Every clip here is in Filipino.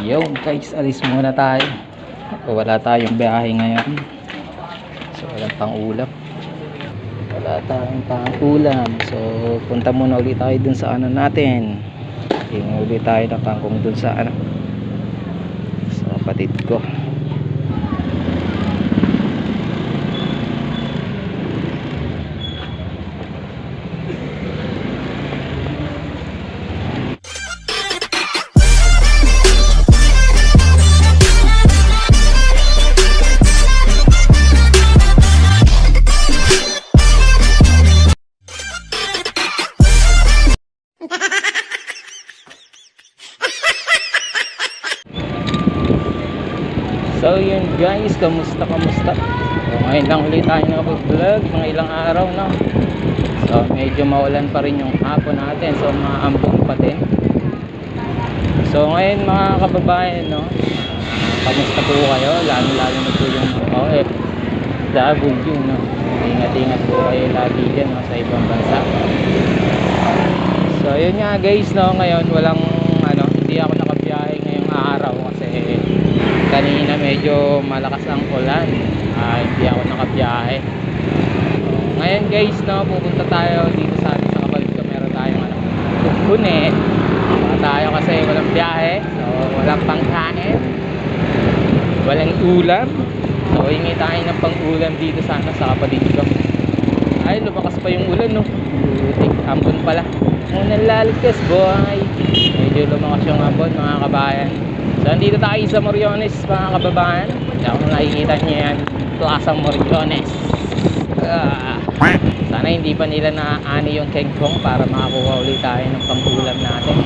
Yo guys, alis muna tayo. Wala tayong biyahe ngayon. So walang pang-ulam. Wala tayong pang-ulam. So punta muna ulit tayo dun sa ano natin. Tingin ulit tayo ng kangkong dun sa ano, sa kapatid ko. So yun guys, kamusta? So ngayon lang ulit tayo nakapag-vlog, mga ilang araw na. So medyo maulan pa rin yung hapon natin, so maambon pa din. So ngayon mga kababayan, no, kamusta po kayo? Lalo na po yung OFW, no. Ingat po kayo lagi dyan, no, sa ibang bansa. So yun nga guys, no, ngayon walang ano, hindi ako nakabiyahe ngayong araw kasi kanina medyo malakas ang ulan. Hindi ako nakabiyahe. So, ngayon guys, no, pupunta tayo dito sa atin sa kapatid ko. Meron tayong ano, kukunin. Pupunta tayo kasi walang biyahe. So walang pangkain, walang ulam. So hingi tayo ng pang-ulam dito sana sa kapatid ko. Ay, lumakas pa yung ulan, no. Butik, ambon pala. Unang lalagkas boy. Medyo lumakas yung ambon mga kabayan. So andito tayo sa Moriones mga kababayan. Kung nakikita nyo yan, Plasang Moriones. Sana hindi pa nila naaani yung kengkong para makakuha ulit tayo ng pang-ulam natin.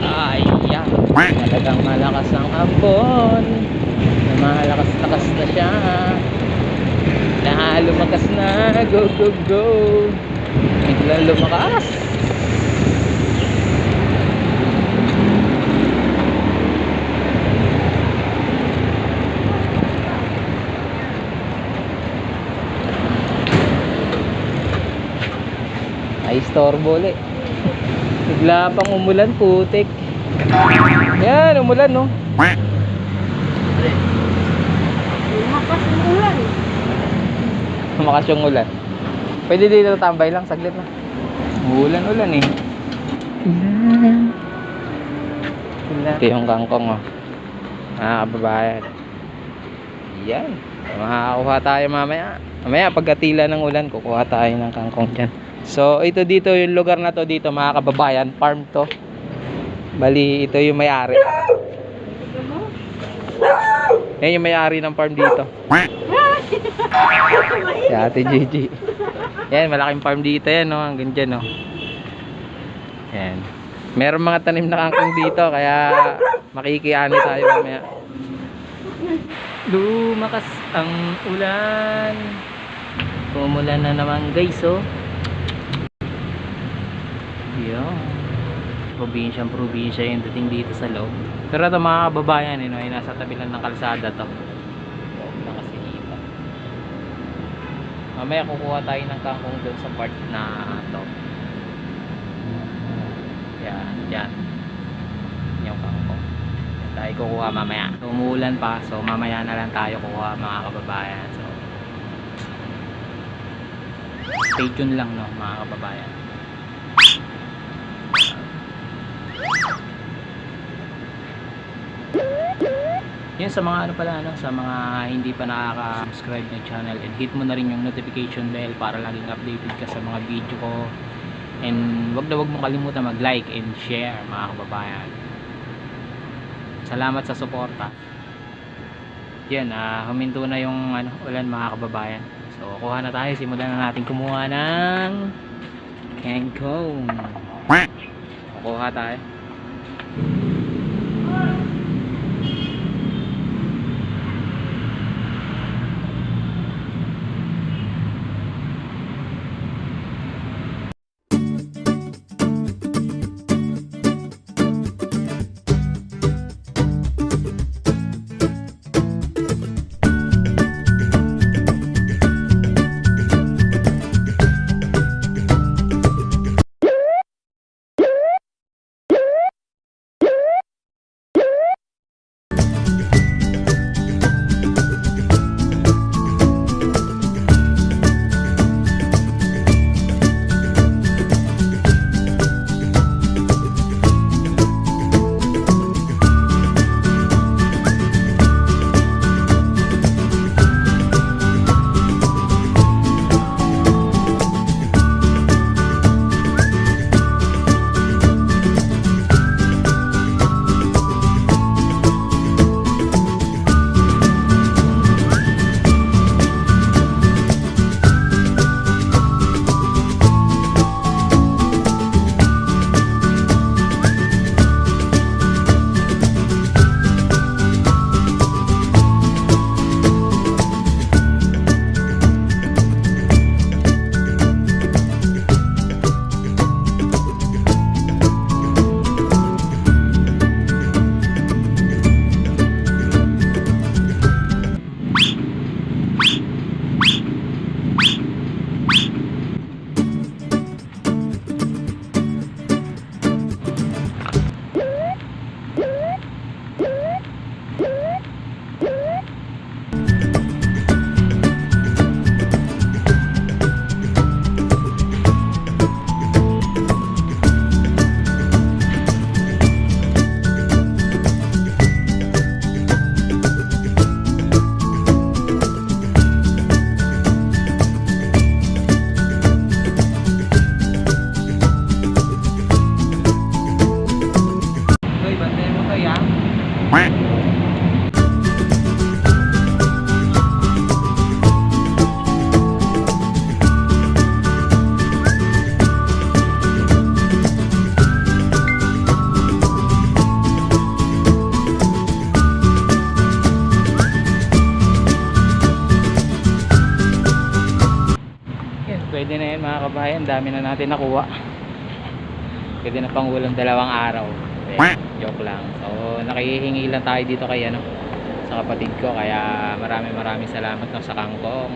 Ay yeah. Talagang malakas ang ambon. Malakas-lakas na siya. Lumakas na. Go go go. Biglang lumakas. Ay, istorbo ulit. Bigla pang umulan, putik. Yan, umulan, no. Lumakas yung ulan. Lumakas yung ulan. Pwede dito tambay lang, saglit na. Ulan eh. Ulan. Ito yung kangkong, oh. Kababayan. Yan. Makakakuha tayo mamaya. Mamaya pagkatila ng ulan, kukuha tayo ng kangkong dyan. So ito dito, yung lugar na to dito mga kababayan, farm to. Bali ito yung may-ari. Yan yung may-ari ng farm dito. Si Ate Gigi. Yan, malaking farm dito yan, no. Hanggang dyan, no. Yan. Meron mga tanim na kangkong dito, kaya makikiani tayo mamaya. Lumakas ang ulan. Umulan na naman guys, oh. Yan. Probinsya yung dating dito sa loob. Pero ito mga kababayan, ay nasa tabi lang ng kalsada to. Nakasilita. Mamaya kukuha tayo ng kangkong doon sa part na to. Yan. Yung kangkong. Yan tayo kukuha mamaya. Umuulan pa, so mamaya na lang tayo kukuha mga kababayan. So stay tuned lang, no, mga kababayan. Yun, sa mga ano pala, no, sa mga hindi pa nakaka-subscribe ng channel, and hit mo na rin yung notification bell para laging updated ka sa mga video ko. And wag mo kalimutan mag-like and share mga kababayan. Salamat sa suporta. Yan, huminto na yung ano, ulan mga kababayan. So kuha na tayo, simulan na natin kumuha ng kangkong. Kuha tayo. Yan, pwede na yan mga kabayan, dami na natin nakuha. Pwede na pang ulam 2 araw. Joke lang. So nakihingi lang tayo dito kay ano, sa kapatid ko, kaya maraming salamat no, sa kangkong.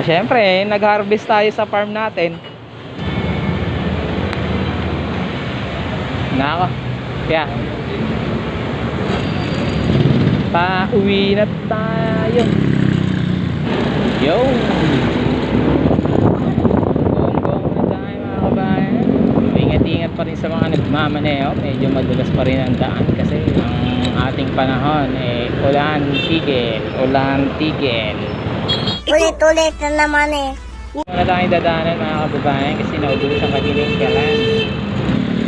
Syempre, nag-harvest tayo sa farm natin. Nako. Kaya pauwi na tayo. Yo. Gong na tayo mga kabayan. Ingat-ingat pa rin sa mga nagmamaneho. Medyo madulas pa rin ang daan kasi ang ating panahon ulan tigil. Ulit-ulit na naman eh. Wala tayong dadaanan mga kababayan kasi naubusan ang kanilang kalan.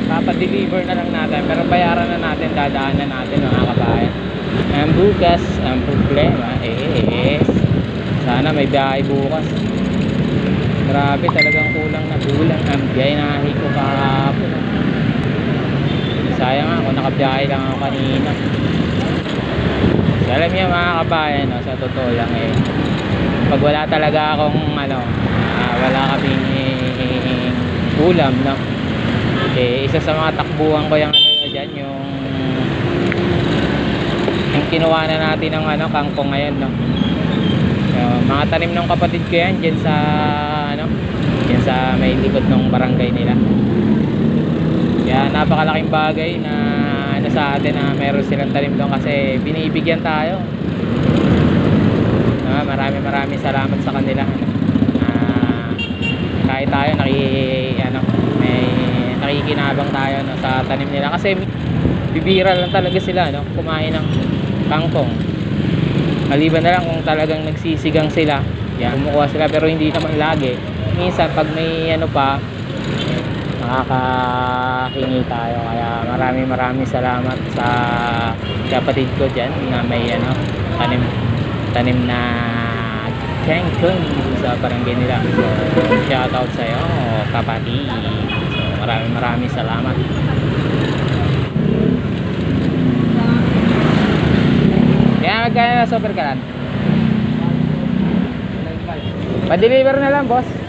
Papadeliver na lang natin pero bayaran na natin, dadaanan natin mga kabayan. Ang bukas, ang problema sana may biyahe bukas. Grabe, talagang kulang na bulang ang biyahe na ko kahapon. Sayang nga kung nakabiyahe lang ako kanina. So, alam niyo mga kabayan, no, sa totoo lang pag wala talaga akong wala kaming ulam, no, isa sa mga takbuhan ko yung dyan, yung kinuha na natin ng kangkong ngayon, no. So, mga tanim ng kapatid ko yan dyan sa dyan sa may likod ng barangay nila. Kaya napakalaking bagay na sa atin na meron silang tanim doon kasi binibigyan tayo. Maraming salamat sa kanila. Kahit tayo may nakikinabang tayo sa tanim nila kasi bibira lang talaga sila kumain ng kangkong. Maliban na lang kung talagang nagsisigang sila, kumukuha sila, pero hindi naman lagi. Minsan pag may nakakahingi tayo. Kaya maraming salamat sa kapatid ko dyan na may tanim na kangkong sa barangay nila. So shoutout sa iyo kapatid. So maraming salamat. Kaya magkano na super kalan? 5 Pa-deliver na lang, boss.